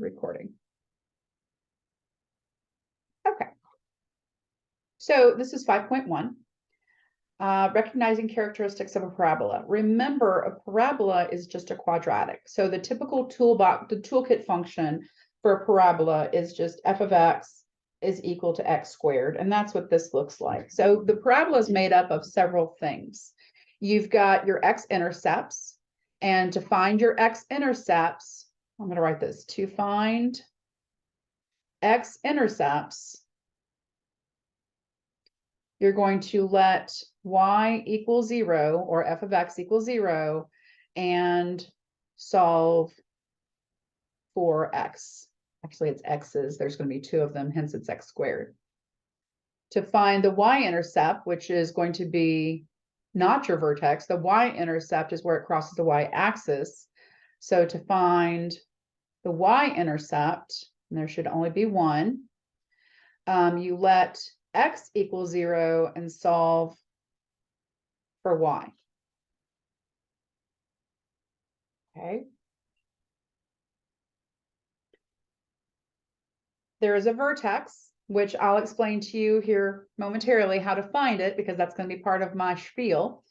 recording. Okay. So this is 5.1. Recognizing characteristics of a parabola. Remember, a parabola is just a quadratic. So the typical toolkit function for a parabola is just f of x is equal to x squared. And that's what this looks like. So the parabola is made up of several things. You've got your x-intercepts. And to find your x-intercepts, I'm going to write this, to find x-intercepts, you're going to let y equal 0 or f of x equal 0 and solve for x. Actually, it's x's. There's going to be 2 of them, hence it's x squared. To find the y-intercept, which is going to be not your vertex, the y-intercept is where it crosses the y-axis. So to find the y-intercept, and there should only be one, you let x equals 0 and solve for y. Okay. There is a vertex, which I'll explain to you here momentarily how to find it, because that's going to be part of my spiel.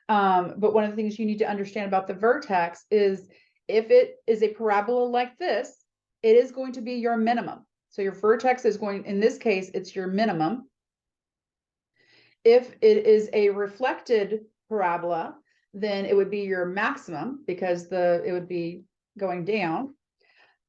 But one of the things you need to understand about the vertex is if it is a parabola like this, it is going to be your minimum. So your vertex is going, in this case, it's your minimum. If it is a reflected parabola, then it would be your maximum, because it would be going down.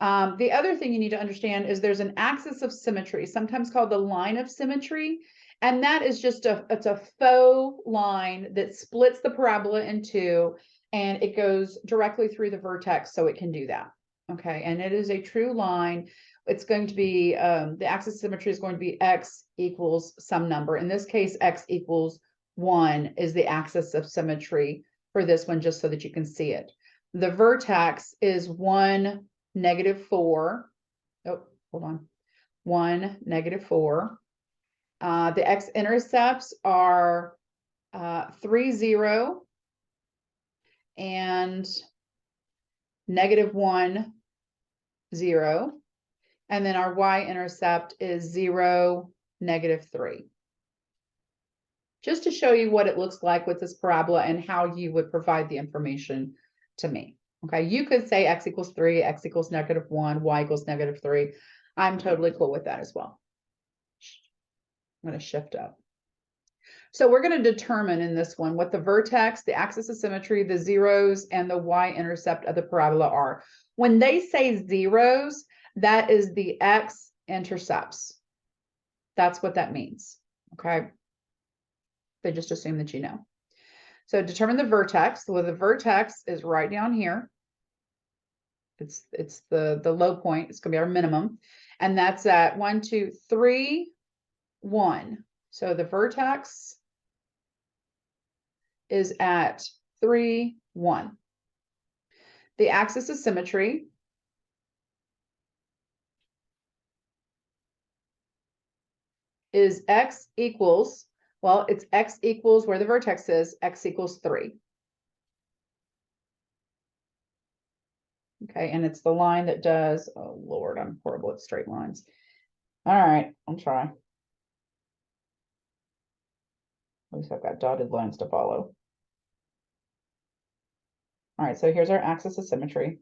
The other thing you need to understand is there's an axis of symmetry, sometimes called the line of symmetry. And that is just it's a faux line that splits the parabola in two, and it goes directly through the vertex, so it can do that. Okay, and it is a true line. It's going to be, the axis of symmetry is going to be x equals some number. In this case, x equals 1 is the axis of symmetry for this one, just so that you can see it. The vertex is 1, -4. Oh, hold on. 1, -4. The x-intercepts are 3, 0 and -1, 0. And then our y-intercept is 0, -3. Just to show you what it looks like with this parabola and how you would provide the information to me. Okay, you could say x equals 3, x equals -1, y equals -3. I'm totally cool with that as well. I'm going to shift up. So we're going to determine in this one what the vertex, the axis of symmetry, the zeros, and the y-intercept of the parabola are. When they say zeros, that is the x-intercepts. That's what that means. Okay. They just assume that you know. So determine the vertex. Well, the vertex is right down here. It's the low point. It's going to be our minimum. And that's at 1, 2, 3, 1. So the vertex is at 3, 1. The axis of symmetry is x equals, well, it's x equals where the vertex is, x equals 3. Okay, and it's the line that does, oh Lord, I'm horrible at straight lines. All right, I'll try. At least I've got dotted lines to follow. All right, so here's our axis of symmetry.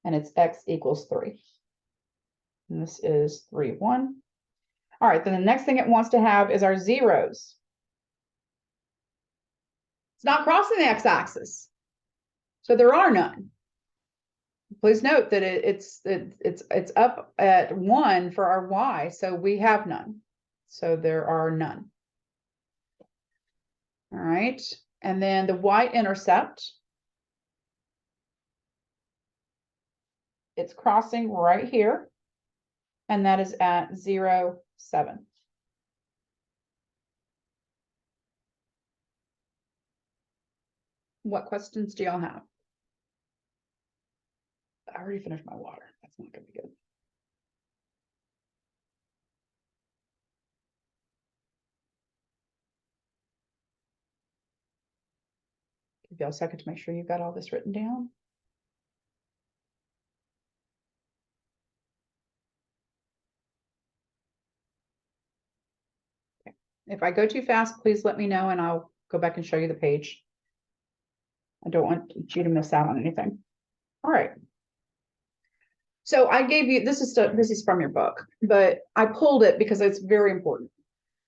And it's x equals 3. And this is 3, 1. All right, then the next thing it wants to have is our zeros. It's not crossing the x-axis, so there are none. Please note that it's up at 1 for our y, so we have none. So there are none. All right, and then the y-intercept, it's crossing right here, and that is at 0, 7. What questions do y'all have? I already finished my water. That's not going to be good. Give y'all a second to make sure you've got all this written down. Okay. If I go too fast, please let me know and I'll go back and show you the page. I don't want you to miss out on anything. All right. So I gave you, this is from your book, but I pulled it because it's very important.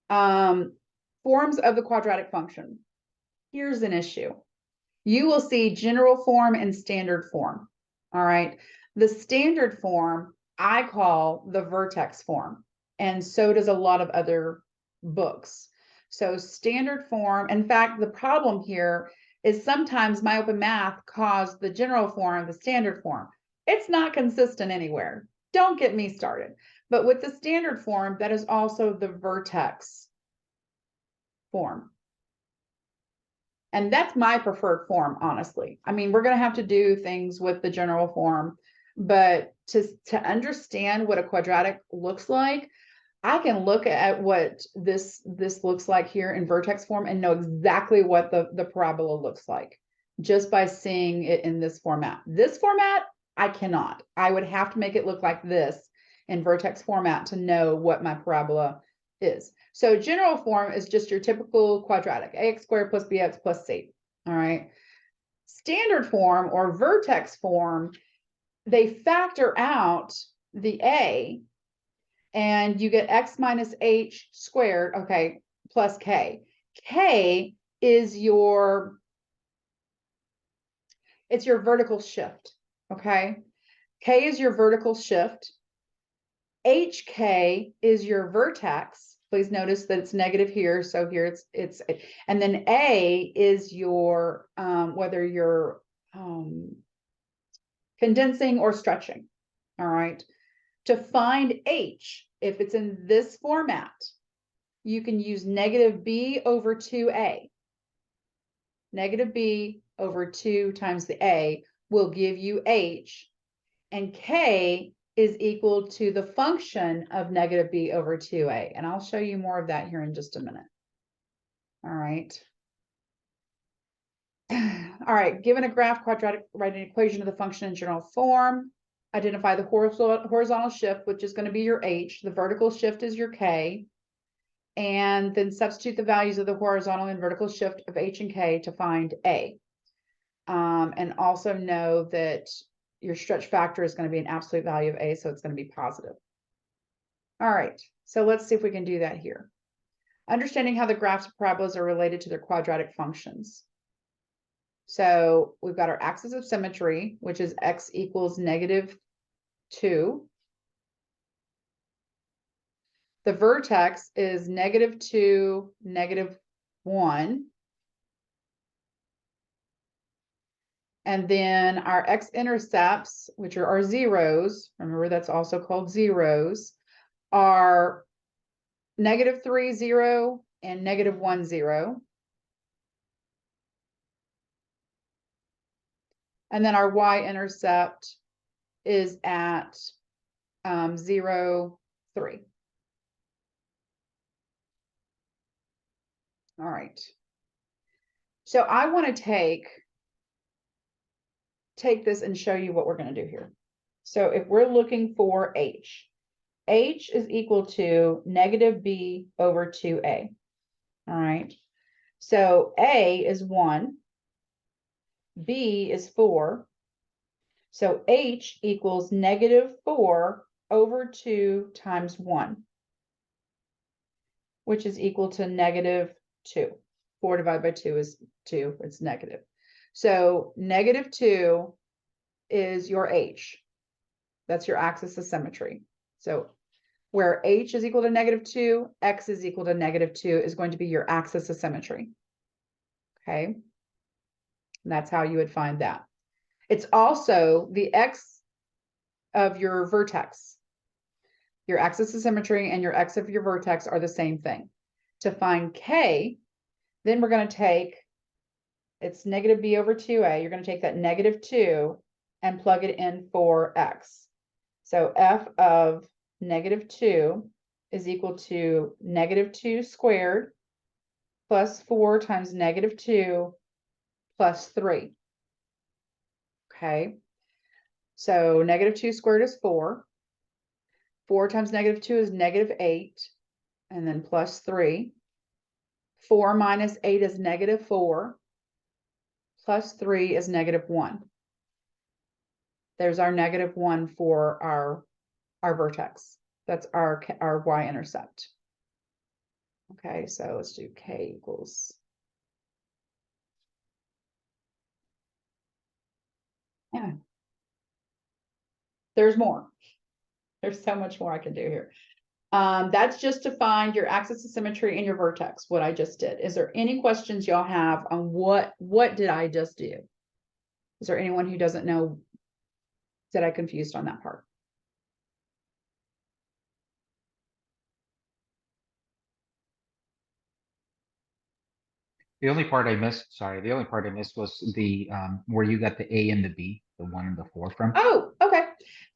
Forms of the quadratic function. Here's an issue. You will see general form and standard form. All right. The standard form I call the vertex form, and so does a lot of other books. So standard form, in fact, the problem here is sometimes my open math calls the general form the standard form. It's not consistent anywhere. Don't get me started. But with the standard form, that is also the vertex form. And that's my preferred form, honestly. I mean, we're going to have to do things with the general form, but to understand what a quadratic looks like, I can look at what this looks like here in vertex form and know exactly what the parabola looks like just by seeing it in this format. This format, I cannot. I would have to make it look like this in vertex format to know what my parabola is. So general form is just your typical quadratic, ax squared plus bx plus c. All right. Standard form or vertex form, they factor out the a, and you get x minus h squared, okay, plus k. K is it's your vertical shift, okay? K is your vertical shift. HK is your vertex. Please notice that it's negative here. So here it's and then A is your, whether you're condensing or stretching. All right. To find H, if it's in this format, you can use negative B over 2A. Negative B over 2 times the A will give you H, and K is equal to the function of negative B over 2A. And I'll show you more of that here in just a minute. All right. All right, given a graph quadratic, write an equation of the function in general form. Identify the horizontal shift, which is going to be your H. The vertical shift is your K. And then substitute the values of the horizontal and vertical shift of H and K to find A. And also know that your stretch factor is going to be an absolute value of A, so it's going to be positive. All right, so let's see if we can do that here. Understanding how the graphs of parabolas are related to their quadratic functions. So we've got our axis of symmetry, which is x equals -2. The vertex is -2, -1. And then our x-intercepts, which are our zeros, remember that's also called zeros, are -3, 0, and -1, 0. And then our y-intercept is at 0, 3. All right. So I want to take this and show you what we're going to do here. So if we're looking for H is equal to -B over 2A. All right. So A is 1, B is 4. So H equals -4 over 2 times 1, which is equal to -2. 4 divided by 2 is 2. It's negative. So -2 is your H. That's your axis of symmetry. So where H is equal to -2, X is equal to -2 is going to be your axis of symmetry. Okay. And that's how you would find that. It's also the X of your vertex. Your axis of symmetry and your X of your vertex are the same thing. To find K, then we're going to take, it's -B over 2A. You're going to take that -2 and plug it in for X. So F of -2 is equal to -2 squared plus 4 times -2 plus 3. Okay. So -2 squared is 4. 4 times -2 is -8. And then plus 3. 4 minus 8 is -4. Plus 3 is -1. There's our -1 for our vertex. That's our y-intercept. Okay, so let's do k equals. Yeah. There's more. There's so much more I can do here. That's just to find your axis of symmetry and your vertex, what I just did. Is there any questions y'all have on what did I just do? Is there anyone who doesn't know that I confused on that part? The only part I missed, sorry, the only part I missed was the where you got the A and the B, the 1 and the 4 from. Oh, okay.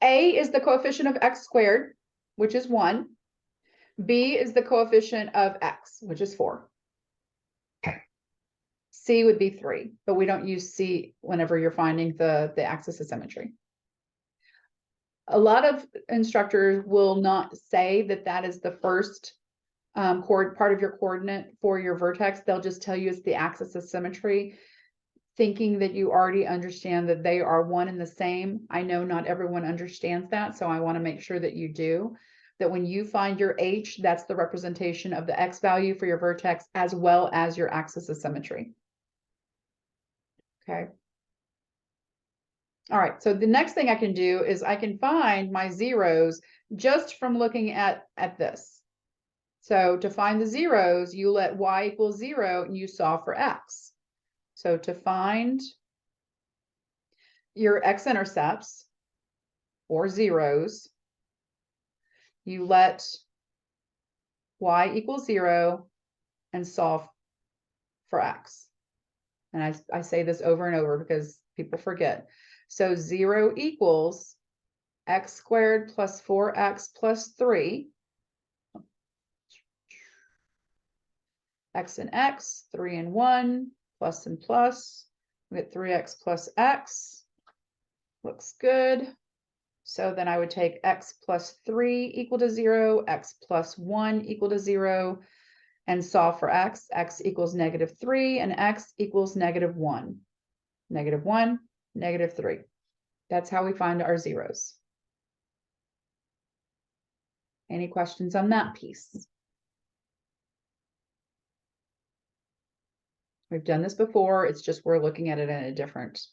A is the coefficient of x squared, which is 1. B is the coefficient of x, which is 4. Okay. C would be 3, but we don't use C whenever you're finding the axis of symmetry. A lot of instructors will not say that that is the first part of your coordinate for your vertex. They'll just tell you it's the axis of symmetry, thinking that you already understand that they are one and the same. I know not everyone understands that, so I want to make sure that you do. That when you find your H, that's the representation of the X value for your vertex as well as your axis of symmetry. Okay. All right, so the next thing I can do is I can find my zeros just from looking at this. So to find the zeros, you let y equals 0 and you solve for x. So to find your x-intercepts or zeros, you let y equals 0 and solve for x. And I say this over and over because people forget. So 0 equals x squared plus 4x plus 3. X and x, 3 and 1, plus and plus. We get 3x plus x. Looks good. So then I would take x plus 3 equal to 0, x plus 1 equal to 0, and solve for x. X equals -3 and x equals -1. -1, -3. That's how we find our zeros. Any questions on that piece? We've done this before. It's just we're looking at it in a different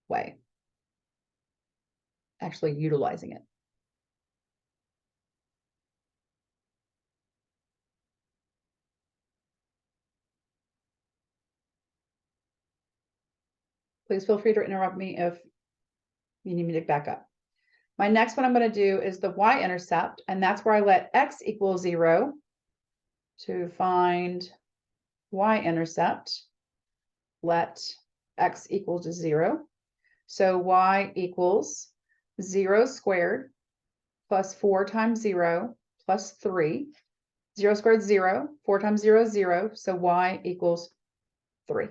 way. Actually utilizing it. Please feel free to interrupt me if you need me to back up. My next one I'm going to do is the y-intercept, and that's where I let x equal 0 to find y-intercept. Let x equal to 0. So y equals 0 squared plus 4 times 0 plus 3. 0 squared is 0. 4 times 0 is 0. So y equals 3.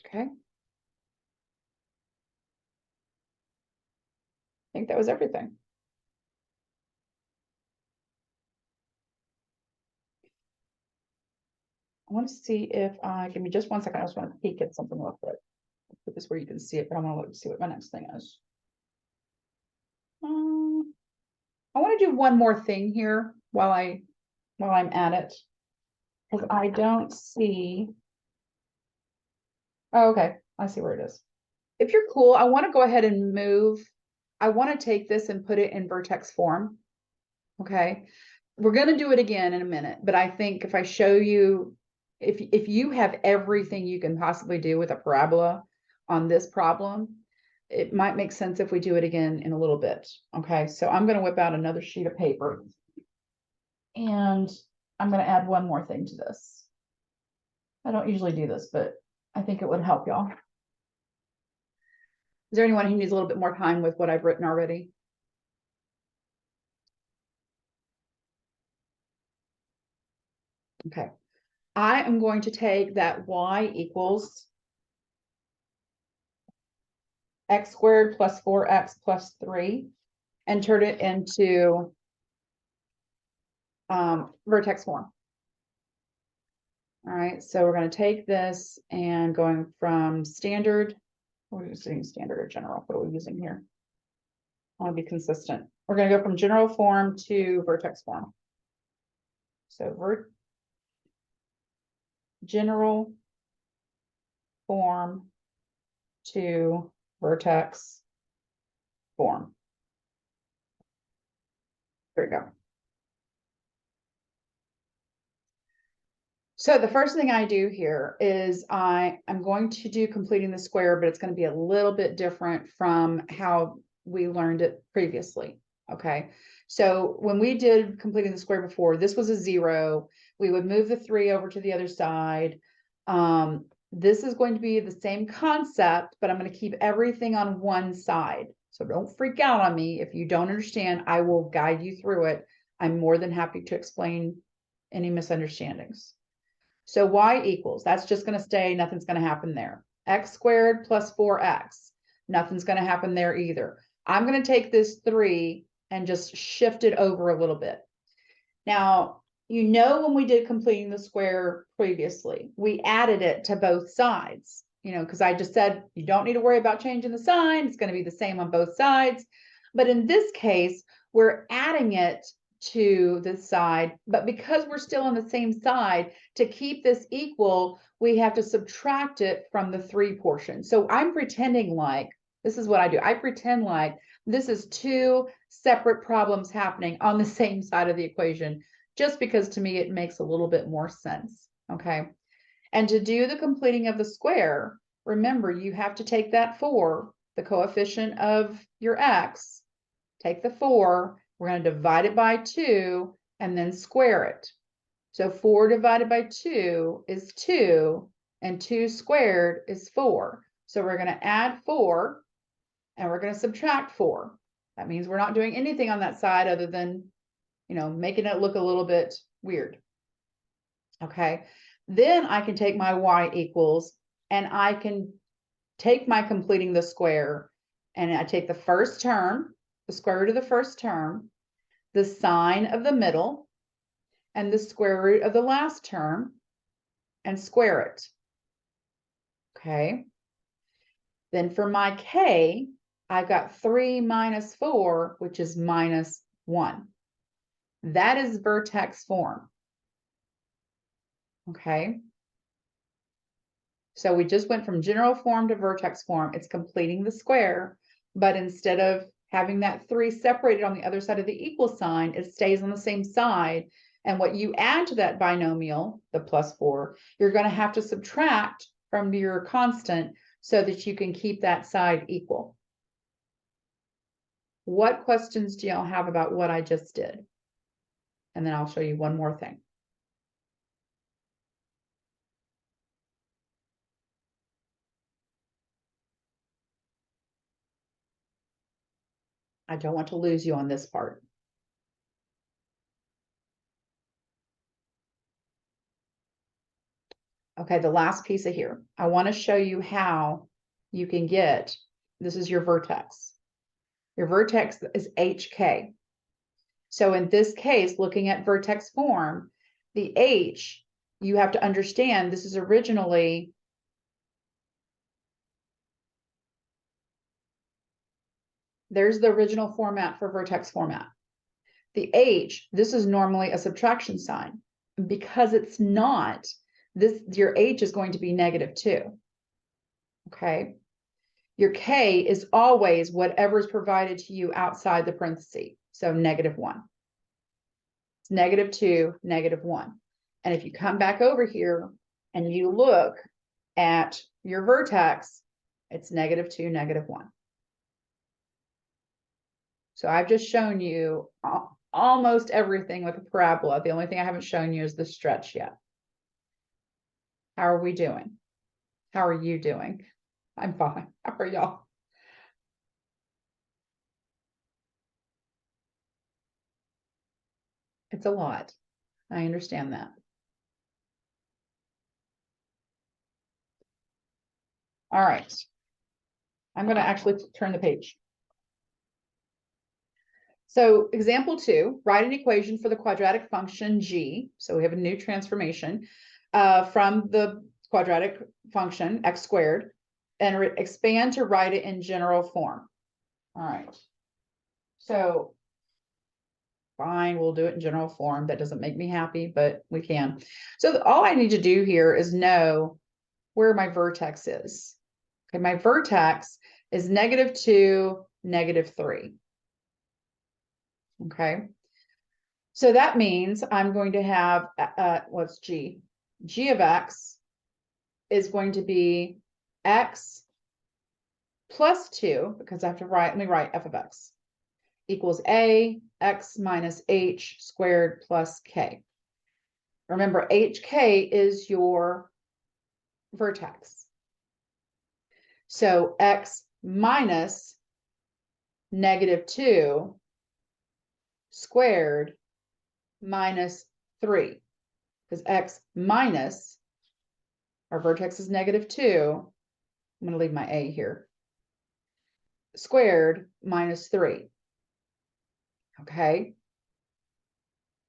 Okay. I think that was everything. I want to see if give me just 1 second. I just want to peek at something real quick. Put this where you can see it, but I want to see what my next thing is. I want to do one more thing here while I'm at it, because I don't see. Oh, okay, I see where it is. If you're cool, I want to go ahead and move. I want to take this and put it in vertex form. Okay, we're going to do it again in a minute, but I think if I show you, if you have everything you can possibly do with a parabola on this problem, it might make sense if we do it again in a little bit. Okay, so I'm going to whip out another sheet of paper and I'm going to add one more thing to this. I don't usually do this, but I think it would help y'all. Is there anyone who needs a little bit more time with what I've written already? Okay. I am going to take that y equals x squared plus 4x plus 3 and turn it into vertex form. All right, so we're going to take this and going from standard, we're using standard or general. What are we using here? I want to be consistent. We're going to go from general form to vertex form. So general form to vertex form. There we go. So the first thing I do here is I'm going to do completing the square, but it's going to be a little bit different from how we learned it previously. Okay. So when we did completing the square before, this was a 0. We would move the 3 over to the other side. This is going to be the same concept, but I'm going to keep everything on one side. So don't freak out on me. If you don't understand, I will guide you through it. I'm more than happy to explain any misunderstandings. So y equals, that's just going to stay, nothing's going to happen there. X squared plus 4x, nothing's going to happen there either. I'm going to take this 3 and just shift it over a little bit. Now, you know, when we did completing the square previously, we added it to both sides, you know, because I just said you don't need to worry about changing the sign. It's going to be the same on both sides. But in this case, we're adding it to the side, but because we're still on the same side, to keep this equal, we have to subtract it from the 3 portion. So I'm pretending like, this is what I do. I pretend like this is 2 separate problems happening on the same side of the equation, just because to me, it makes a little bit more sense, okay? And to do the completing of the square, remember, you have to take that 4, the coefficient of your x, take the 4, we're going to divide it by 2 and then square it. So 4 divided by 2 is 2 and 2 squared is 4. So we're going to add 4 and we're going to subtract 4. That means we're not doing anything on that side other than, you know, making it look a little bit weird. Okay. Then I can take my y equals and I can take my completing the square and I take the first term, the square root of the first term, the sine of the middle, and the square root of the last term, and square it. Okay. Then for my k, I've got 3 minus 4, which is minus 1. That is vertex form. Okay. So we just went from general form to vertex form. It's completing the square, but instead of having that 3 separated on the other side of the equal sign, it stays on the same side. And what you add to that binomial, the plus 4, you're going to have to subtract from your constant so that you can keep that side equal. What questions do y'all have about what I just did? And then I'll show you one more thing. I don't want to lose you on this part. Okay, the last piece of here. I want to show you how you can get, this is your vertex. Your vertex is HK. So in this case, looking at vertex form, the H, you have to understand this is originally there's the original format for vertex format. The H, this is normally a subtraction sign. Because it's not, this your H is going to be -2. Okay. Your K is always whatever is provided to you outside the parenthesis. So -1. It's -2, -1. And if you come back over here and you look at your vertex, it's -2, -1. So I've just shown you almost everything with a parabola. The only thing I haven't shown you is the stretch yet. How are we doing? How are you doing? I'm fine. How are y'all? It's a lot. I understand that. All right. I'm going to actually turn the page. So example 2, write an equation for the quadratic function g. So we have a new transformation from the quadratic function x squared and expand to write it in general form. All right. So fine, we'll do it in general form. That doesn't make me happy, but we can. So all I need to do here is know where my vertex is. Okay, my vertex is -2, -3. Okay, so that means I'm going to have, what's g? G of x is going to be x plus 2, because I have to write, let me write f of x, equals a x minus h squared plus k. Remember, hk is your vertex. So x minus -2 squared minus 3, because x minus, our vertex is -2. I'm going to leave my a here. Squared minus 3. Okay.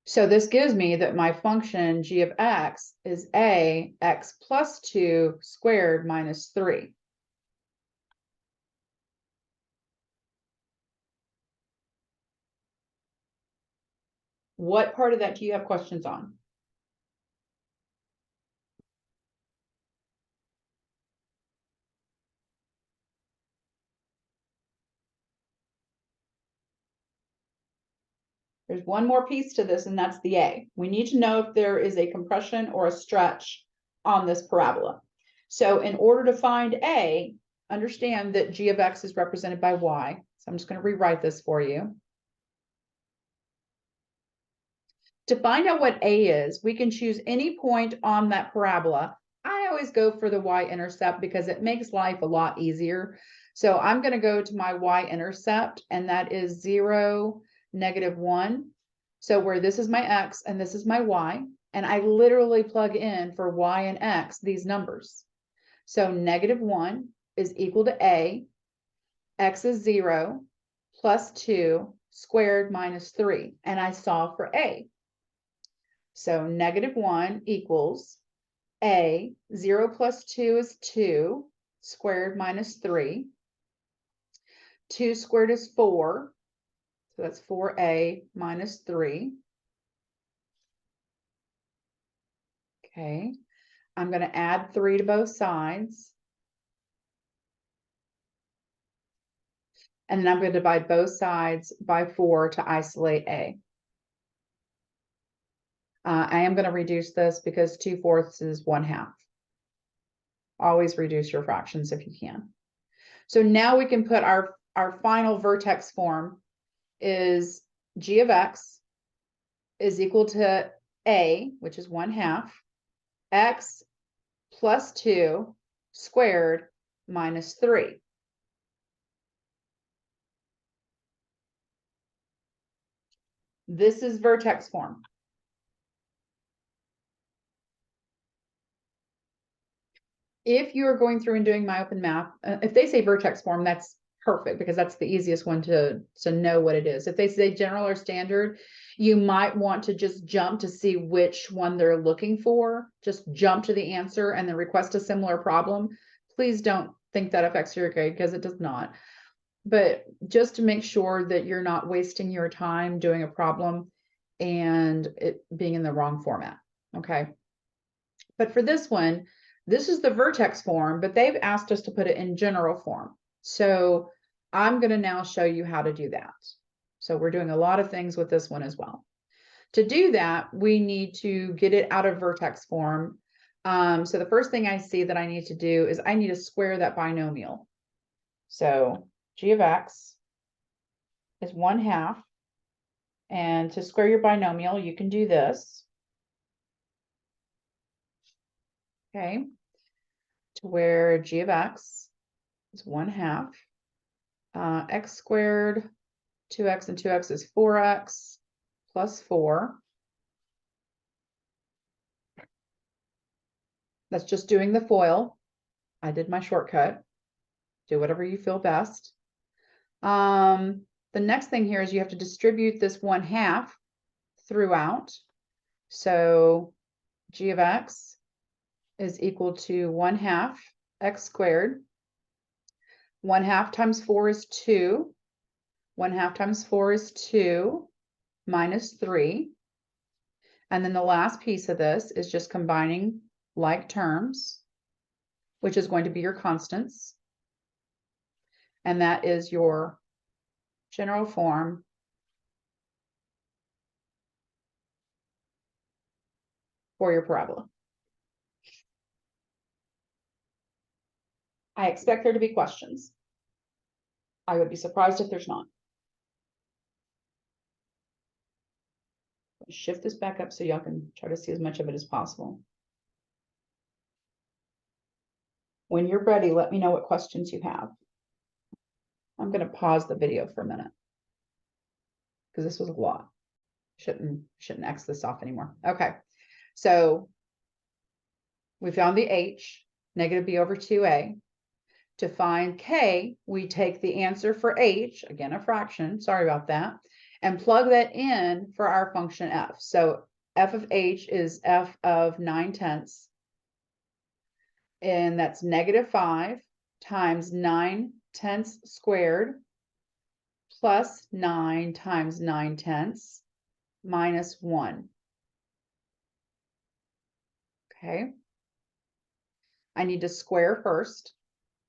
So this gives me that my function g of x is a x plus 2 squared minus 3. What part of that do you have questions on? There's one more piece to this, and that's the a. We need to know if there is a compression or a stretch on this parabola. So in order to find a, understand that g of x is represented by y. So I'm just going to rewrite this for you. To find out what a is, we can choose any point on that parabola. I always go for the y-intercept because it makes life a lot easier. So I'm going to go to my y-intercept, and that is 0, -1. So where this is my x and this is my y, and I literally plug in for y and x these numbers. So -1 is equal to a, x is 0, plus 2 squared minus 3, and I solve for a. So -1 equals a, 0 plus 2 is 2, squared minus 3. 2 squared is 4, so that's 4a minus 3. Okay, I'm going to add 3 to both sides. And then I'm going to divide both sides by 4 to isolate a. I am going to reduce this because 2/4 is 1/2. Always reduce your fractions if you can. So now we can put our final vertex form is g of x is equal to a, which is 1/2, x plus 2 squared minus 3. This is vertex form. If you are going through and doing MyOpenMath, if they say vertex form, that's perfect because that's the easiest one to know what it is. If they say general or standard, you might want to just jump to see which one they're looking for. Just jump to the answer and then request a similar problem. Please don't think that affects your grade because it does not. But just to make sure that you're not wasting your time doing a problem and it being in the wrong format. Okay. But for this one, this is the vertex form, but they've asked us to put it in general form. So I'm going to now show you how to do that. So we're doing a lot of things with this one as well. To do that, we need to get it out of vertex form. So the first thing I see that I need to do is I need to square that binomial. So g of x is 1/2. And to square your binomial, you can do this. Okay. To where g of x is 1/2. X squared, 2x and 2x is 4x plus 4. That's just doing the FOIL. I did my shortcut. Do whatever you feel best. The next thing here is you have to distribute this 1/2 throughout. So g of x is equal to 1/2 x squared. 1/2 times 4 is 2. 1/2 times 4 is 2 minus 3. And then the last piece of this is just combining like terms, which is going to be your constants. And that is your general form for your parabola. I expect there to be questions. I would be surprised if there's not. Shift this back up so y'all can try to see as much of it as possible. When you're ready, let me know what questions you have. I'm going to pause the video for a minute because this was a lot. Shouldn't X this off anymore. Okay, so we found the h, negative b over 2a. To find k, we take the answer for h, again a fraction, sorry about that, and plug that in for our function f. So f of h is f of 9/10, and that's -5 times 9/10 squared plus 9 times 9/10 minus 1. Okay. I need to square first.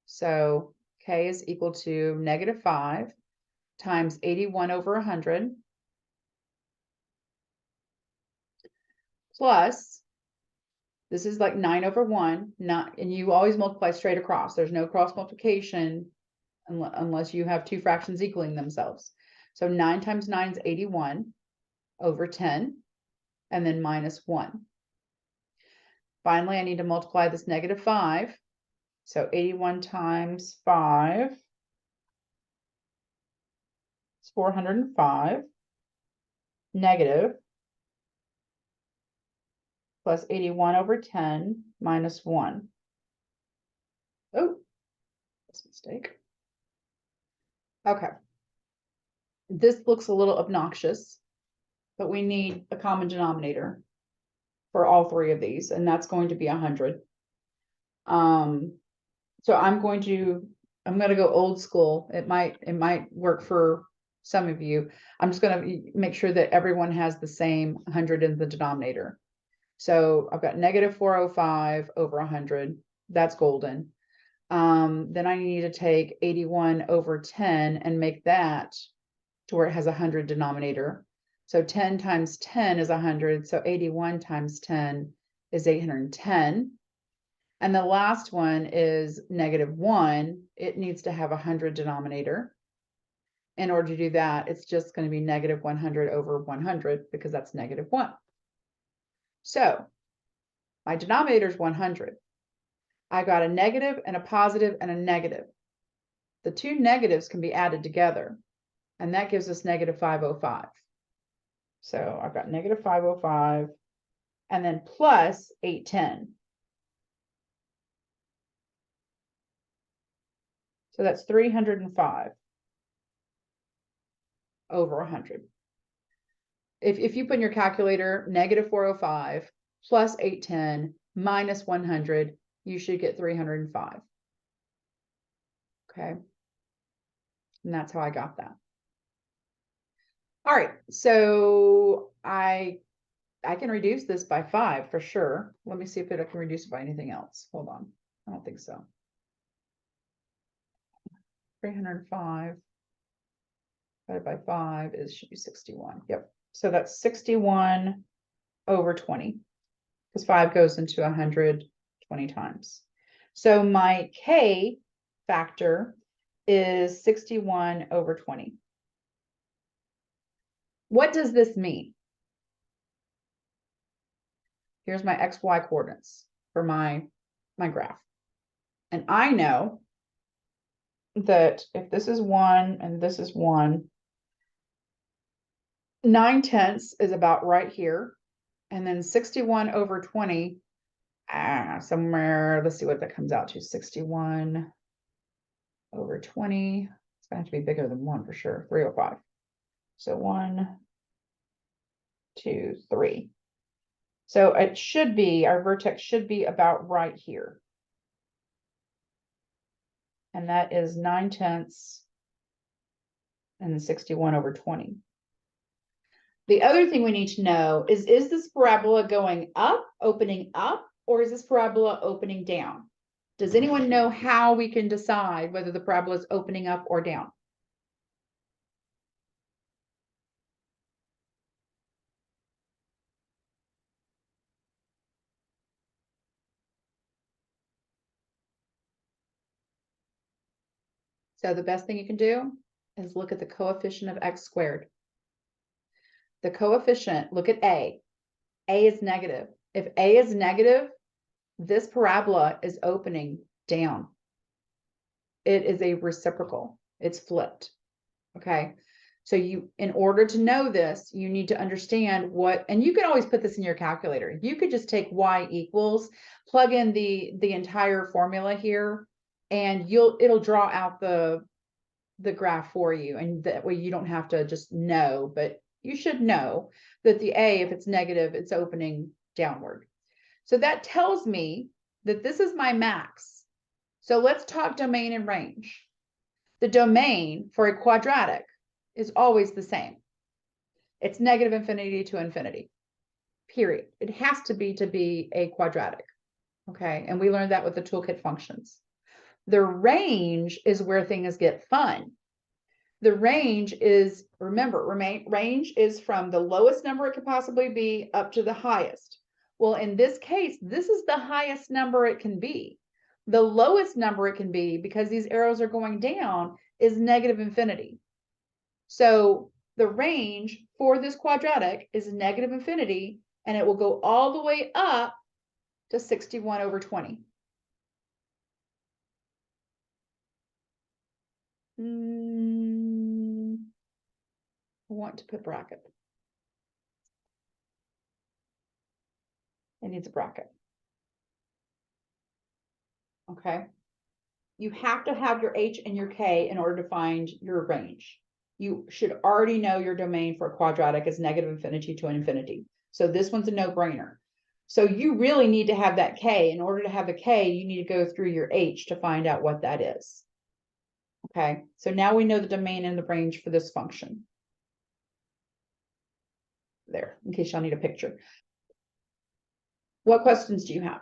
So k is equal to -5 times 81 over 100 plus, this is like 9 over 1, and you always multiply straight across. There's no cross multiplication unless you have two fractions equaling themselves. So 9 times 9 is 81 over 10, and then minus 1. Finally, I need to multiply this -5. So 81 times 5 is 405, negative, plus 81 over 10 minus 1. Oh, that's a mistake. Okay. This looks a little obnoxious, but we need a common denominator for all three of these, and that's going to be 100. So I'm going to go old school. It might work for some of you. I'm just going to make sure that everyone has the same 100 in the denominator. So I've got -405 over 100. That's golden. Then I need to take 81 over 10 and make that to where it has 100 denominator. So 10 times 10 is 100. So 81 times 10 is 810. And the last one is -1. It needs to have 100 denominator. In order to do that, it's just going to be -100 over 100 because that's -1. So my denominator is 100. I got a negative and a positive and a negative. The two negatives can be added together, and that gives us -505. So I've got -505 and then plus 810. So that's 305 over 100. If you put in your calculator -405 plus 810 minus 100, you should get 305. Okay. And that's how I got that. All right. So I can reduce this by 5 for sure. Let me see if I can reduce it by anything else. Hold on. I don't think so. 305 divided by 5 should be 61. Yep. So that's 61 over 20 because 5 goes into 100 20 times. So my K factor is 61 over 20. What does this mean? Here's my XY coordinates for my graph. And I know that if this is 1 and this is 1, 9/10 is about right here. And then 61 over 20, somewhere, let's see what that comes out to, 61 over 20. It's going to have to be bigger than 1 for sure, 305. So 1, 2, 3. So it should be, our vertex should be about right here. And that is 9/10 and 61 over 20. The other thing we need to know is this parabola going up, opening up, or is this parabola opening down? Does anyone know how we can decide whether the parabola is opening up or down? So the best thing you can do is look at the coefficient of x squared. The coefficient, look at A. A is negative. If A is negative, this parabola is opening down. It is a reciprocal. It's flipped. Okay. So in order to know this, you need to understand what, and you can always put this in your calculator. You could just take y equals, plug in the entire formula here, and it'll draw out the graph for you. And that way you don't have to just know, but you should know that the A, if it's negative, it's opening downward. So that tells me that this is my max. So let's talk domain and range. The domain for a quadratic is always the same. It's negative infinity to infinity, period. It has to be a quadratic, okay? And we learned that with the toolkit functions. The range is where things get fun. The range is, remember, range is from the lowest number it could possibly be up to the highest. Well, in this case, this is the highest number it can be. The lowest number it can be, because these arrows are going down, is negative infinity. So the range for this quadratic is negative infinity, and it will go all the way up to 61 over 20. I want to put bracket. It needs a bracket. Okay. You have to have your H and your K in order to find your range. You should already know your domain for a quadratic is negative infinity to infinity. So this one's a no-brainer. So you really need to have that K. In order to have a K, you need to go through your H to find out what that is. Okay, so now we know the domain and the range for this function. There, in case y'all need a picture. What questions do you have?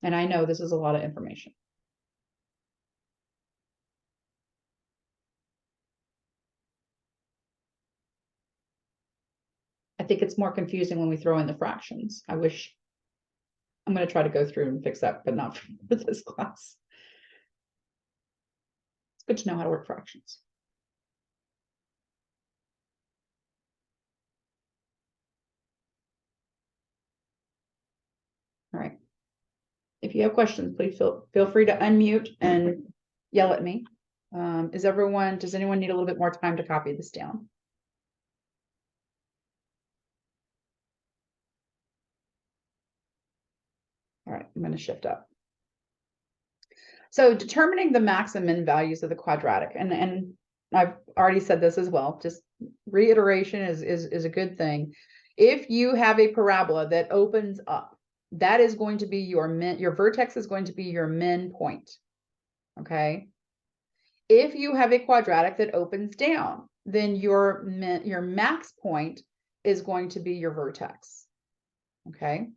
And I know this is a lot of information. I think it's more confusing when we throw in the fractions. I'm going to try to go through and fix that, but not for this class. It's good to know how to work fractions. All right. If you have questions, please feel free to unmute and yell at me. Does anyone need a little bit more time to copy this down? All right, I'm going to shift up. So determining the max and min values of the quadratic, and I've already said this as well, just reiteration is a good thing. If you have a parabola that opens up, that is going to be your vertex is going to be your min point. Okay. If you have a quadratic that opens down, then your max point is going to be your vertex. Okay.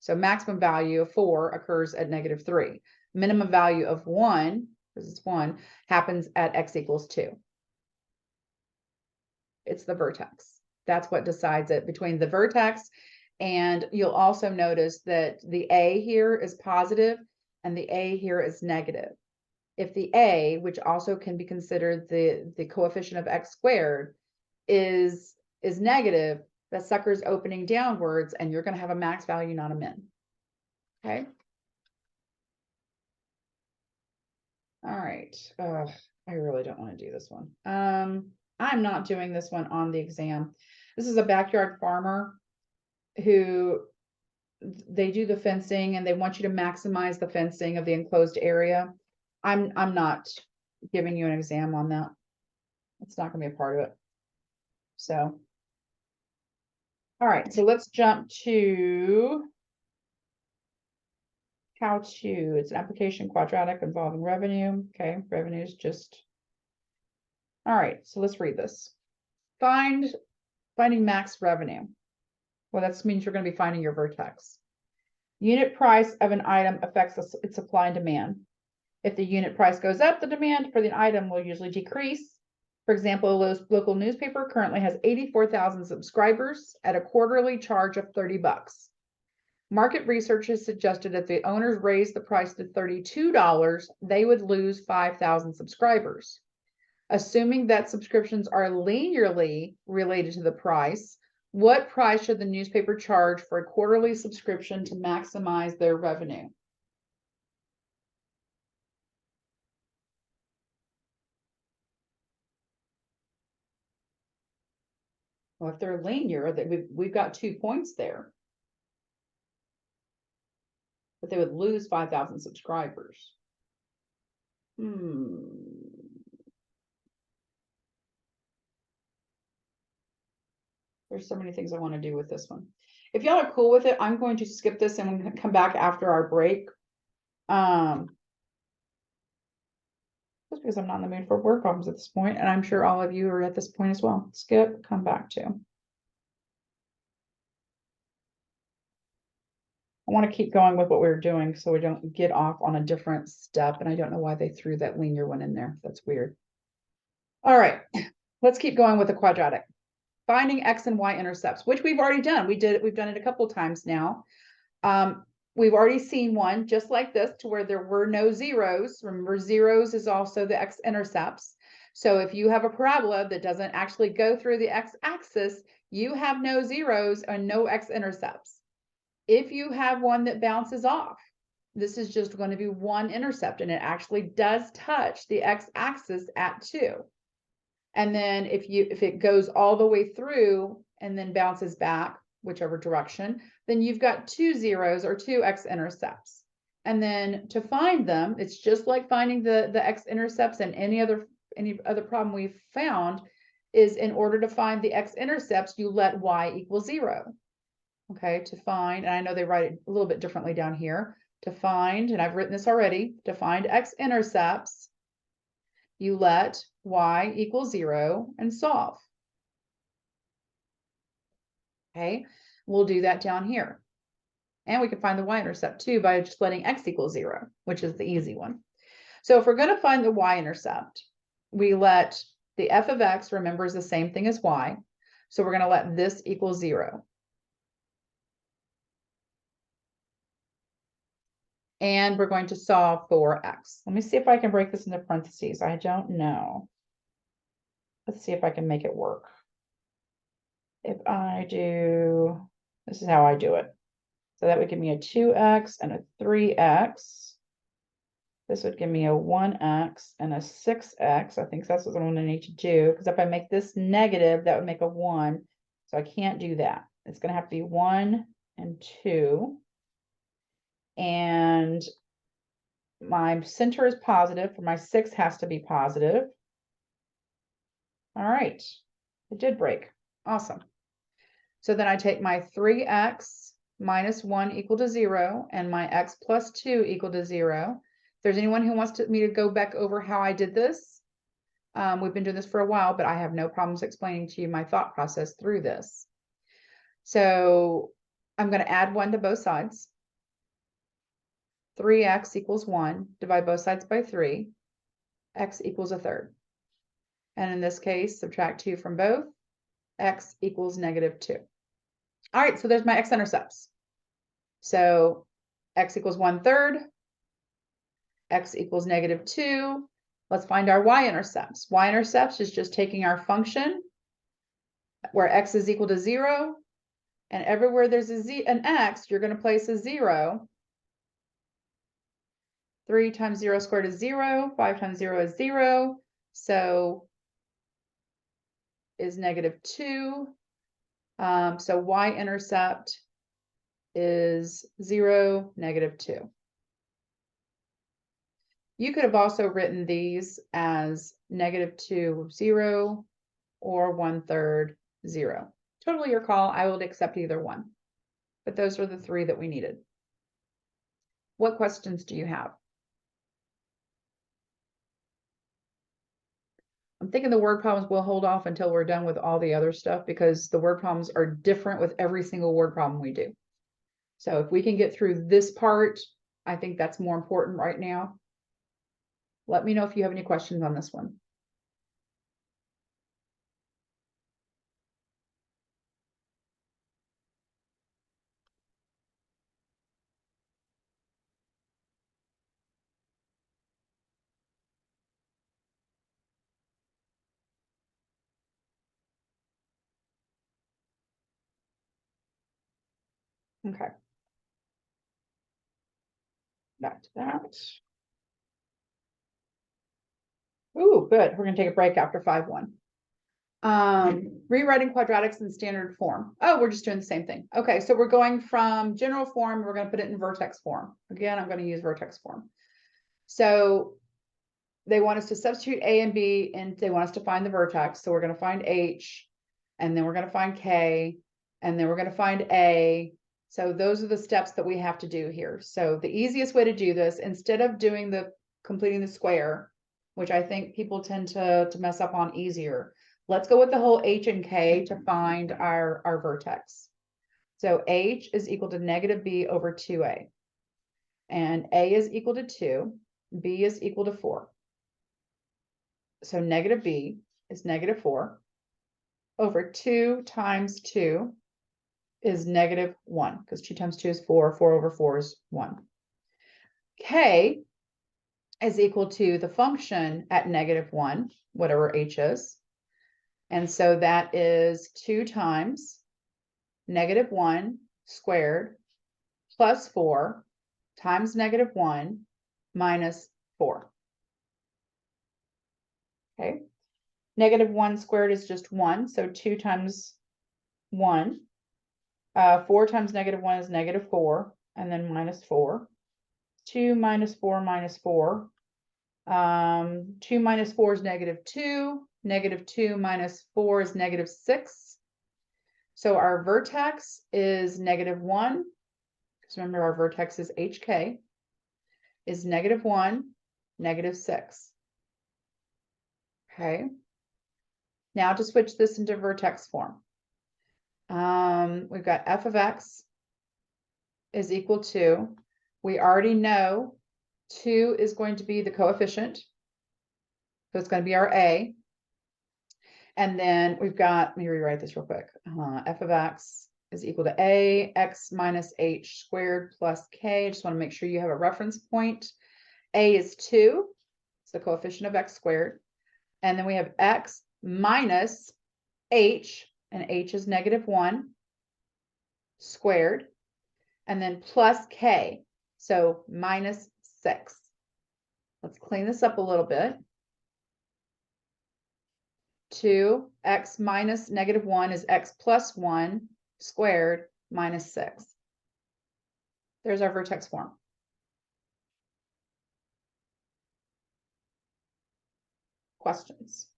So maximum value of 4 occurs at -3. Minimum value of 1, because it's 1, happens at x equals 2. It's the vertex. That's what decides it between the vertex. And you'll also notice that the A here is positive and the A here is negative. If the A, which also can be considered the coefficient of x squared, is negative, that sucker's opening downwards, and you're going to have a max value, not a min. Okay. All right. I really don't want to do this one. I'm not doing this one on the exam. This is a backyard farmer. who they do the fencing and they want you to maximize the fencing of the enclosed area. I'm not giving you an exam on that. It's not gonna be a part of it. So. All right, so let's jump to how to, it's an application quadratic involving revenue. Okay, revenue is just. All right, so let's read this. Finding max revenue. Well, that means you're going to be finding your vertex. Unit price of an item affects its supply and demand. If the unit price goes up, the demand for the item will usually decrease. For example, a local newspaper currently has 84,000 subscribers at a quarterly charge of $30. Market research has suggested that if the owners raised the price to $32, they would lose 5,000 subscribers. Assuming that subscriptions are linearly related to the price, what price should the newspaper charge for a quarterly subscription to maximize their revenue? Well, if they're linear, that we've got 2 points there. But they would lose 5,000 subscribers. There's so many things I want to do with this one. If y'all are cool with it, I'm going to skip this and we're going to come back after our break. Just because I'm not in the mood for word problems at this point, and I'm sure all of you are at this point as well. Skip, come back to. I want to keep going with what we were doing so we don't get off on a different step, and I don't know why they threw that linear one in there. That's weird. All right, let's keep going with the quadratic. Finding x and y intercepts, which we've already done. We've done it a couple times now. We've already seen one just like this to where there were no zeros. Remember, zeros is also the x-intercepts. So if you have a parabola that doesn't actually go through the x-axis, you have no zeros and no x-intercepts. If you have one that bounces off, this is just going to be one intercept, and it actually does touch the x-axis at 2. And then if it goes all the way through and then bounces back, whichever direction, then you've got 2 zeros or 2 x-intercepts. And then to find them, it's just like finding the x-intercepts and any other problem we've found is in order to find the x-intercepts, you let y equal 0. Okay, to find, and I know they write it a little bit differently down here, to find, and I've written this already, to find x-intercepts, you let y equal 0 and solve. Okay, we'll do that down here. And we can find the y-intercept too by just letting x equal 0, which is the easy one. So if we're going to find the y-intercept, we let the f of x, remember, is the same thing as y. So we're going to let this equal 0. And we're going to solve for x. Let me see if I can break this into parentheses. I don't know. Let's see if I can make it work. If I do, this is how I do it. So that would give me a 2x and a 3x. This would give me a 1x and a 6x. I think that's what I'm going to need to do, because if I make this negative, that would make a 1. So I can't do that. It's going to have to be 1 and 2. And my center is positive, for my 6 has to be positive. All right, it did break. Awesome. So then I take my 3x minus 1 equal to 0 and my x plus 2 equal to 0. If there's anyone who wants me to go back over how I did this, we've been doing this for a while, but I have no problems explaining to you my thought process through this. So I'm going to add 1 to both sides. 3x equals 1, divide both sides by 3, x equals 1/3. And in this case, subtract 2 from both, x equals -2. All right, so there's my x-intercepts. So x equals 1/3, x equals -2. Let's find our y-intercepts. Y-intercepts is just taking our function where x is equal to 0, and everywhere there's an x, you're going to place a 0. 3 times 0 squared is 0, 5 times 0 is 0, so is -2. So y-intercept is 0, -2. You could have also written these as -2, 0, or 1/3, 0. Totally your call. I would accept either one. But those are the three that we needed. What questions do you have? I'm thinking the word problems will hold off until we're done with all the other stuff because the word problems are different with every single word problem we do. So if we can get through this part, I think that's more important right now. Let me know if you have any questions on this one. Okay. Back to that. Ooh, good. We're gonna take a break after 5-1. Rewriting quadratics in standard form. Oh, we're just doing the same thing. Okay, so we're going from general form, we're gonna put it in vertex form. Again, I'm gonna use vertex form. So they want us to substitute A and B and they want us to find the vertex. So we're gonna find H, and then we're gonna find K, and then we're gonna find A. So those are the steps that we have to do here. So the easiest way to do this, instead of doing the completing the square, which I think people tend to mess up on easier, let's go with the whole H and K to find our vertex. So H is equal to -B over 2A. And A is equal to 2, B is equal to 4. So -B is -4 over 2 times 2 is -1, because 2 times 2 is 4, 4 over 4 is 1. K is equal to the function at -1, whatever H is. And so that is 2 times -1 squared plus 4 times -1 minus 4. Okay. -1 squared is just 1, so 2 times 1. 4 times -1 is -4, and then minus 4. 2 minus 4 minus 4. 2 minus 4 is -2. -2 minus 4 is -6. So our vertex is -1. Because remember, our vertex is HK, is -1, -6. Okay. Now to switch this into vertex form. We've got f of x is equal to, we already know 2 is going to be the coefficient. So it's going to be our A. And then we've got, let me rewrite this real quick. F of x is equal to A, x minus h squared plus k. I just want to make sure you have a reference point. A is 2, it's the coefficient of x squared. And then we have x minus h, and h is -1 squared, and then plus k, so minus 6. Let's clean this up a little bit. 2x minus -1 is x plus 1 squared minus 6. There's our vertex form. Questions?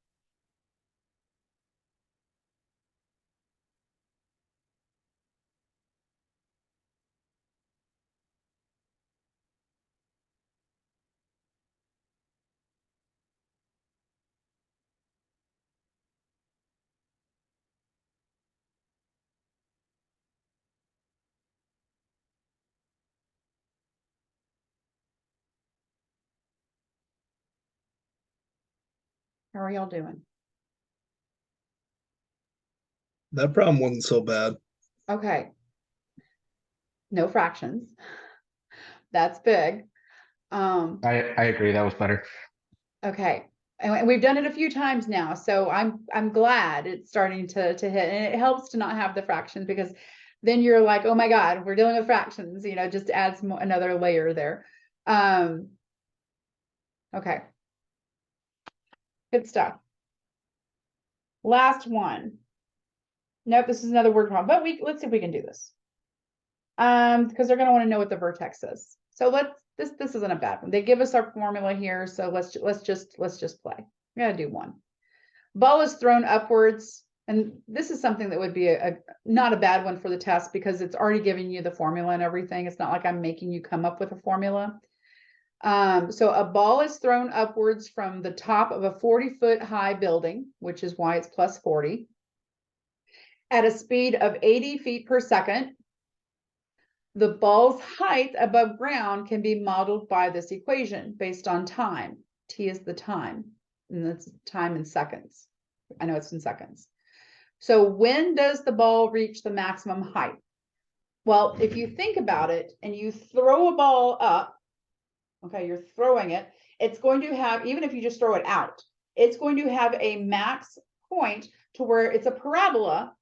How are y'all doing? That problem wasn't so bad. Okay. No fractions. That's big. I agree, that was better. Okay. And we've done it a few times now, so I'm glad it's starting to hit, and it helps to not have the fractions, because then you're like, oh my God, we're dealing with fractions, just adds another layer there. Okay. Good stuff. Last one. Nope, this is another word problem, but let's see if we can do this. Because they're gonna want to know what the vertex is. So this isn't a bad one. They give us our formula here, so let's just play. We gotta do one. Ball is thrown upwards, and this is something that would be not a bad one for the test because it's already giving you the formula and everything. It's not like I'm making you come up with a formula. So a ball is thrown upwards from the top of a 40-foot high building, which is why it's plus 40, at a speed of 80 feet per second. The ball's height above ground can be modeled by this equation based on time. T is the time, and that's time in seconds. I know it's in seconds. So when does the ball reach the maximum height? Well, if you think about it and you throw a ball up, okay, you're throwing it, it's going to have, even if you just throw it out, it's going to have a max point to where it's a parabola,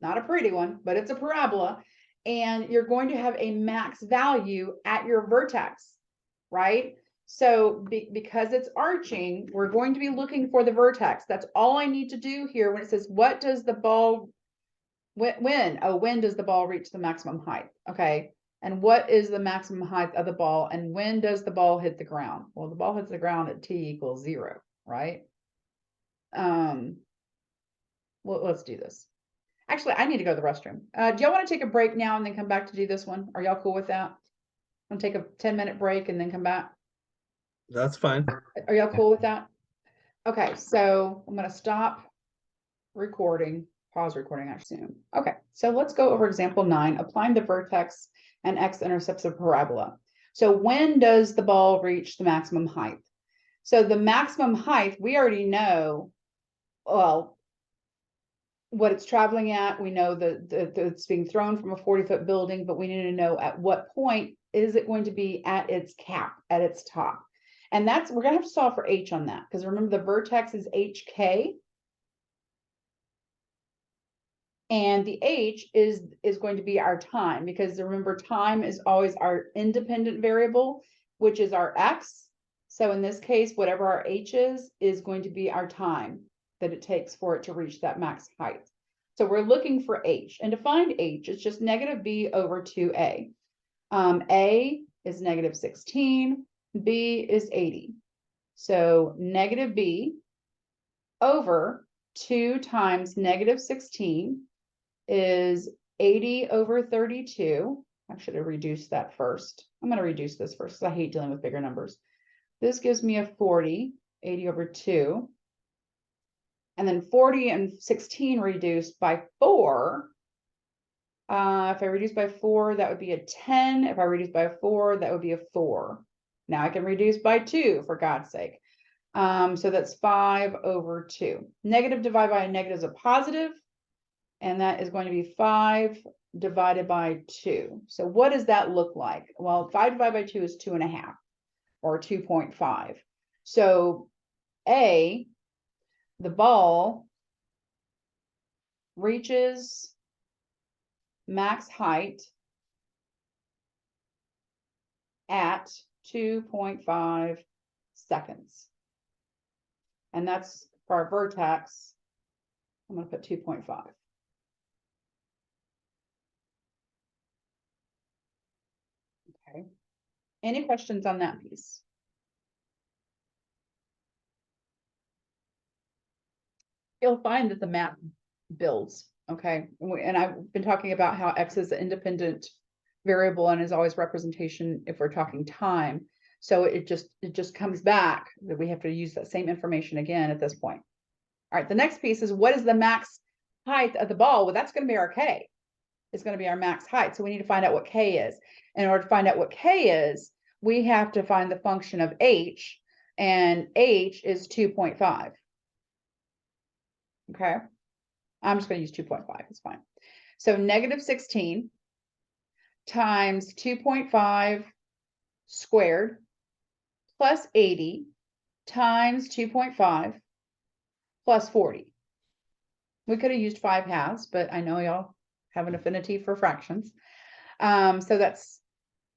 not a pretty one, but it's a parabola, and you're going to have a max value at your vertex, right? So because it's arching, we're going to be looking for the vertex. That's all I need to do here when it says, what does the ball, when does the ball reach the maximum height? Okay. And what is the maximum height of the ball? And when does the ball hit the ground? Well, the ball hits the ground at t equals 0, right? Well, let's do this. Actually, I need to go to the restroom. Do y'all want to take a break now and then come back to do this one? Are y'all cool with that? I'm gonna take a 10-minute break and then come back. That's fine. Are y'all cool with that? Okay, so I'm gonna stop recording, pause recording, I assume. Okay, so let's go over example 9, applying the vertex and x-intercepts of parabola. So when does the ball reach the maximum height? So the maximum height, we already know, well, what it's traveling at. We know that it's being thrown from a 40-foot building, but we need to know at what point is it going to be at its cap, at its top. And that's, we're gonna have to solve for h on that, because remember the vertex is hk. And the h is going to be our time, because remember time is always our independent variable, which is our x. So in this case, whatever our h is going to be our time that it takes for it to reach that max height. So we're looking for h, and to find h, it's just negative b over 2a. A is negative 16, b is 80. So negative b over 2 times negative 16 is 80 over 32. I should have reduced that first. I'm going to reduce this first because I hate dealing with bigger numbers. This gives me a 40, 80 over 2. And then 40 and 16 reduced by 4. If I reduce by 4, that would be a 10. If I reduce by 4, that would be a 4. Now I can reduce by 2, for God's sake. So that's 5 over 2. Negative divided by a negative is a positive. And that is going to be 5 divided by 2. So what does that look like? Well, 5 divided by 2 is 2.5 or 2.5. So A, the ball reaches max height at 2.5 seconds. And that's for our vertex. I'm going to put 2.5. Okay. Any questions on that piece? You'll find that the map builds, okay? And I've been talking about how x is an independent variable and is always representation if we're talking time. So it just comes back that we have to use that same information again at this point. All right, the next piece is, what is the max height of the ball? Well, that's going to be our k. It's going to be our max height. So we need to find out what k is. In order to find out what k is, we have to find the function of h, and h is 2.5. Okay, I'm just going to use 2.5. It's fine. So negative 16 times 2.5 squared plus 80 times 2.5 plus 40. We could have used 5 halves, but I know y'all have an affinity for fractions. So that's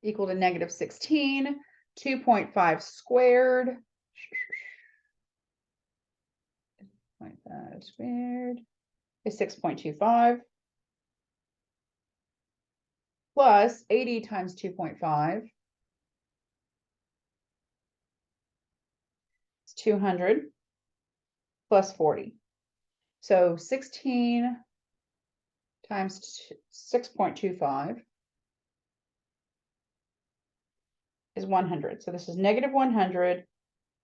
equal to negative 16, 2.5 squared. 0.5 squared is 6.25. plus 80 times 2.5 is 200 plus 40. So 16 times 6.25 is 100. So this is negative 100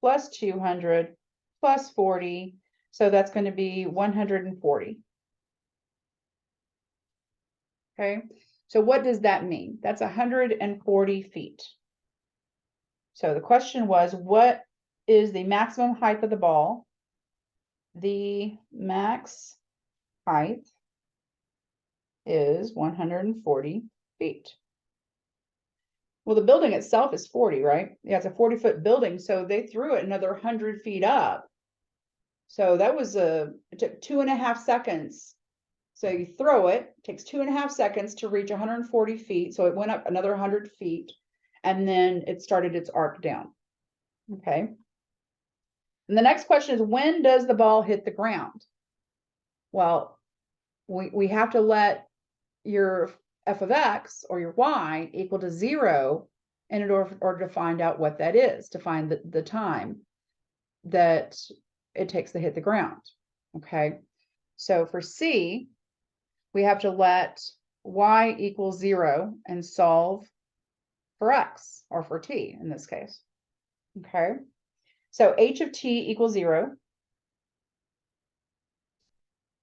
plus 200 plus 40. So that's going to be 140. Okay, so what does that mean? That's 140 feet. So the question was, what is the maximum height of the ball? The max height is 140 feet. Well, the building itself is 40, right? Yeah, it's a 40-foot building, so they threw it another 100 feet up. So that was it took 2.5 seconds. So you throw it, takes 2.5 seconds to reach 140 feet. So it went up another 100 feet, and then it started its arc down. Okay. And the next question is, when does the ball hit the ground? Well, we have to let your f of x or your y equal to 0 in order to find out what that is, to find the time that it takes to hit the ground. Okay. So for C, we have to let y equal 0 and solve for x, or for t in this case. Okay. So h of t equals 0.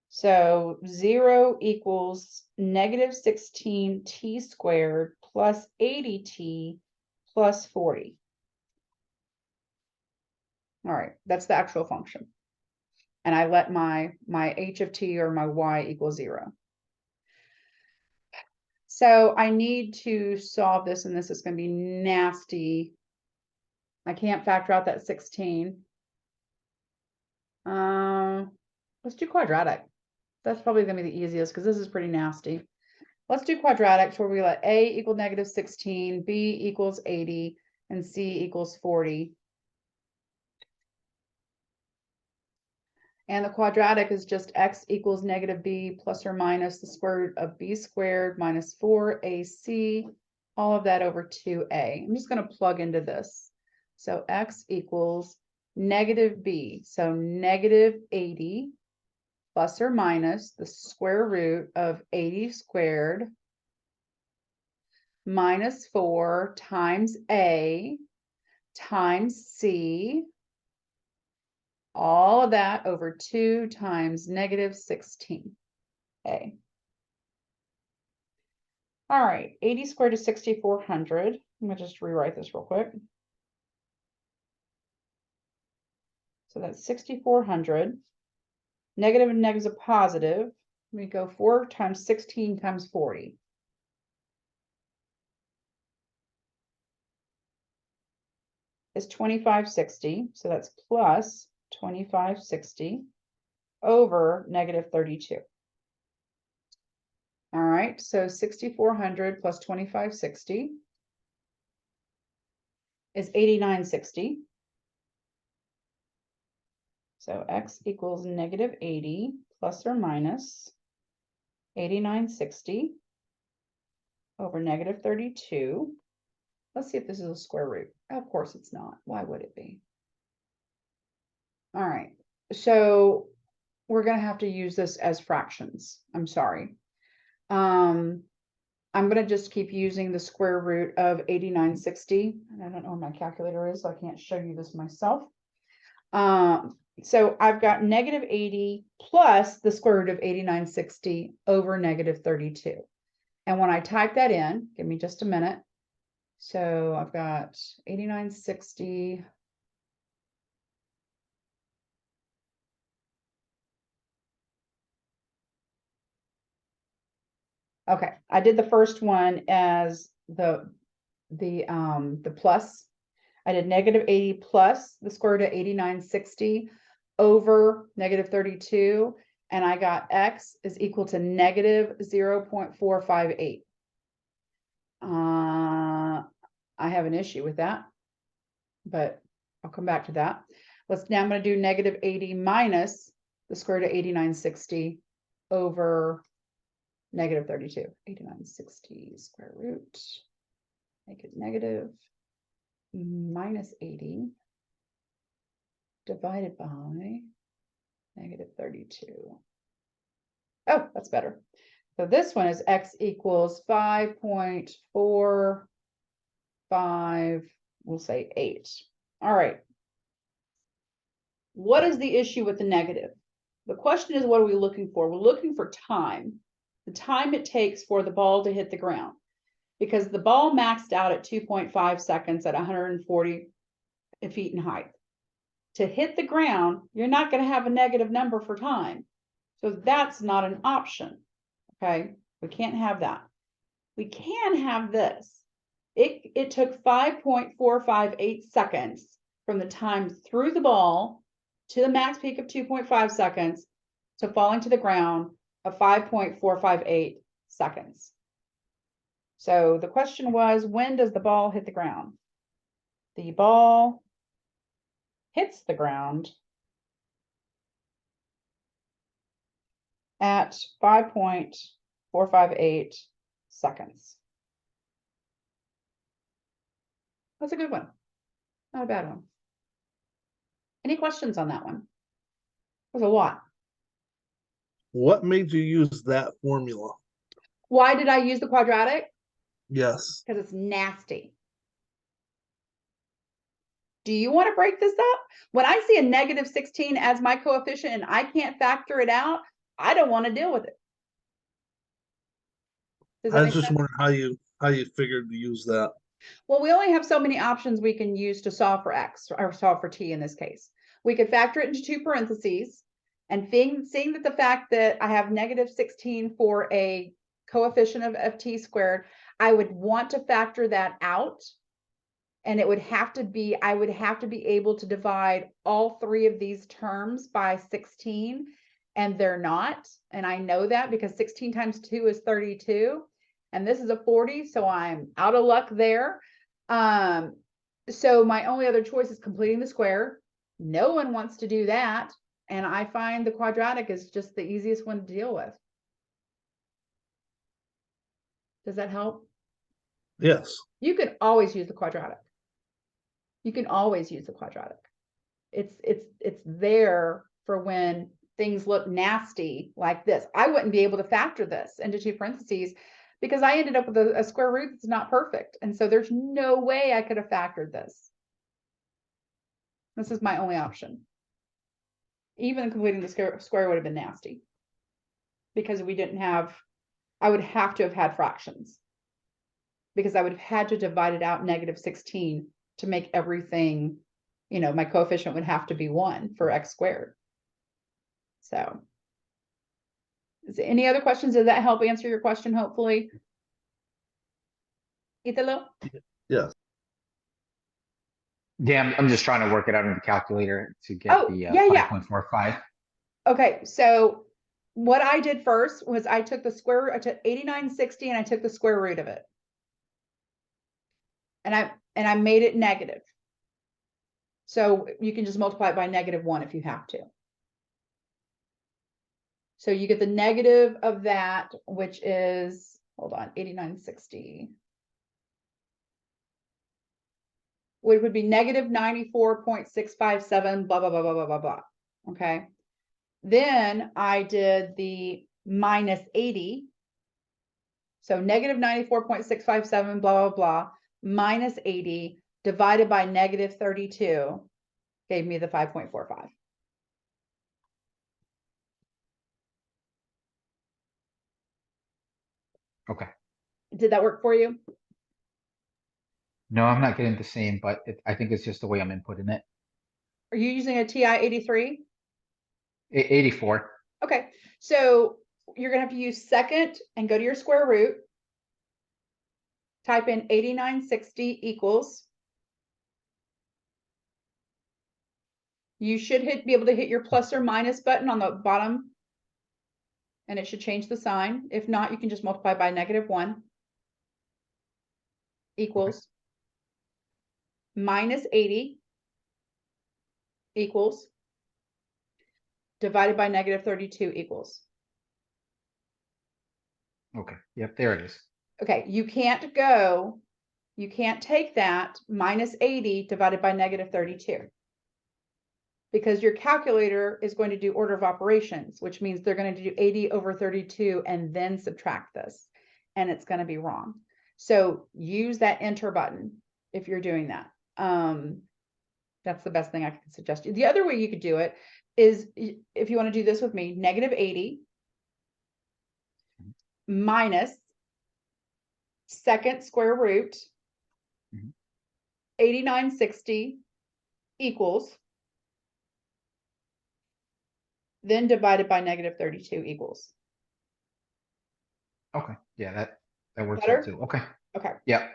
So 0 equals negative 16 t squared plus 80t plus 40. All right, that's the actual function. And I let my h of t or my y equal 0. So I need to solve this, and this is going to be nasty. I can't factor out that 16. Let's do quadratic. That's probably going to be the easiest because this is pretty nasty. Let's do quadratics where we let a equal negative 16, b equals 80, and c equals 40. And the quadratic is just x equals negative b plus or minus the square root of b squared minus 4ac, all of that over 2a. I'm just going to plug into this. So x equals negative b, so negative 80 plus or minus the square root of 80 squared minus 4 times a times c, all of that over 2 times negative 16a. All right, 80 squared is 6,400. I'm gonna just rewrite this real quick. So that's 6,400. Negative and negative is a positive. We go 4 times 16 times 40. Is 2560. So that's plus 2560 over negative 32. All right, so 6,400 plus 2560 is 8960. So x equals negative 80 plus or minus 8960 over negative 32. Let's see if this is a square root. Of course it's not. Why would it be? All right, so we're going to have to use this as fractions. I'm sorry. I'm going to just keep using the square root of 8960. And I don't know where my calculator is, so I can't show you this myself. So I've got negative 80 plus the square root of 8960 over negative 32. And when I type that in, give me just a minute. So I've got 8960. Okay, I did the first one as the plus. I did negative 80 plus the square root of 8960 over negative 32, and I got x is equal to negative 0.458. I have an issue with that, but I'll come back to that. Now I'm going to do negative 80 minus the square root of 8960 over negative 32, 8960 square root. Make it negative minus 80 divided by negative 32. Oh, that's better. So this one is x equals 5.45, we'll say 8. All right. What is the issue with the negative? The question is, what are we looking for? We're looking for time, the time it takes for the ball to hit the ground, because the ball maxed out at 2.5 seconds at 140 feet in height. To hit the ground, you're not going to have a negative number for time. So that's not an option. Okay, we can't have that. We can have this. It took 5.458 seconds from the time through the ball to the max peak of 2.5 seconds to falling to the ground of 5.458 seconds. So the question was, when does the ball hit the ground? The ball hits the ground at 5.458 seconds. That's a good one. Not a bad one. Any questions on that one? There's a lot. What made you use that formula? Why did I use the quadratic? Yes. Because it's nasty. Do you want to break this up? When I see a negative 16 as my coefficient and I can't factor it out, I don't want to deal with it. Does that I make was just sense? wondering how you figured to use that. Well, we only have so many options we can use to solve for x, or solve for t in this case. We could factor it into two parentheses, and seeing that the fact that I have negative 16 for a coefficient of t squared, I would want to factor that out. And it would have to be, I would have to be able to divide all three of these terms by 16, and they're not. And I know that because 16 times 2 is 32, and this is a 40, so I'm out of luck there. So my only other choice is completing the square. No one wants to do that, and I find the quadratic is just the easiest one to deal with. Does that help? Yes. You can always use the quadratic. You can always use the quadratic. It's there for when things look nasty like this. I wouldn't be able to factor this into two parentheses because I ended up with a square root that's not perfect. And so there's no way I could have factored this. This is my only option. Even completing the square would have been nasty because we didn't have, I would have to have had fractions because I would have had to divide it out negative 16 to make everything, you know, my coefficient would have to be 1 for x squared. So, is there any other questions? Does that help answer your question, hopefully? Italo? Yes. Yeah, I'm just trying to work it out in the calculator to get Oh, the yeah. 5.45. Okay, so what I did first was I took the square root, I took 8960 and I took the square root of it. And I made it negative. So you can just multiply it by -1 if you have to. So you get the negative of that, which is, hold on, 8960. Which would be negative 94.657, blah, blah, blah, blah, blah, blah, blah. Okay. Then I did the minus 80. So negative 94.657, blah, blah, blah, minus 80 divided by negative 32 gave me the 5.45. Okay. Did that work for you? No, I'm not getting the same, but I think it's just the way I'm inputting it. Are you using a TI 83? 84. Okay, so you're gonna have to use second and go to your square root. Type in 8960 equals. You should be able to hit your plus or minus button on the bottom. And it should change the sign. If not, you can just multiply by -1 equals minus 80 equals divided by negative 32 equals. Okay, yep, there it is. Okay, you can't take that minus 80 divided by negative 32. Because your calculator is going to do order of operations, which means they're going to do 80 over 32 and then subtract this. And it's going to be wrong. So use that enter button if you're doing that. That's the best thing I can suggest you. The other way you could do it is if you want to do this with me, negative 80 minus second square root Mhm. 8960 equals, then divided by negative 32 equals. Okay, yeah, that works Better? out too. Okay, Okay. yeah.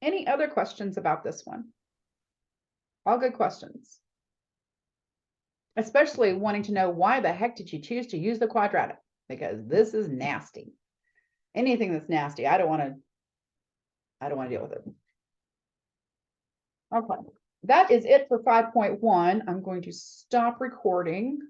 Any other questions about this one? All good questions. Especially wanting to know why the heck did you choose to use the quadratic? Because this is nasty. Anything that's nasty, I don't want to deal with it. Okay, that is it for 5.1. I'm going to stop recording.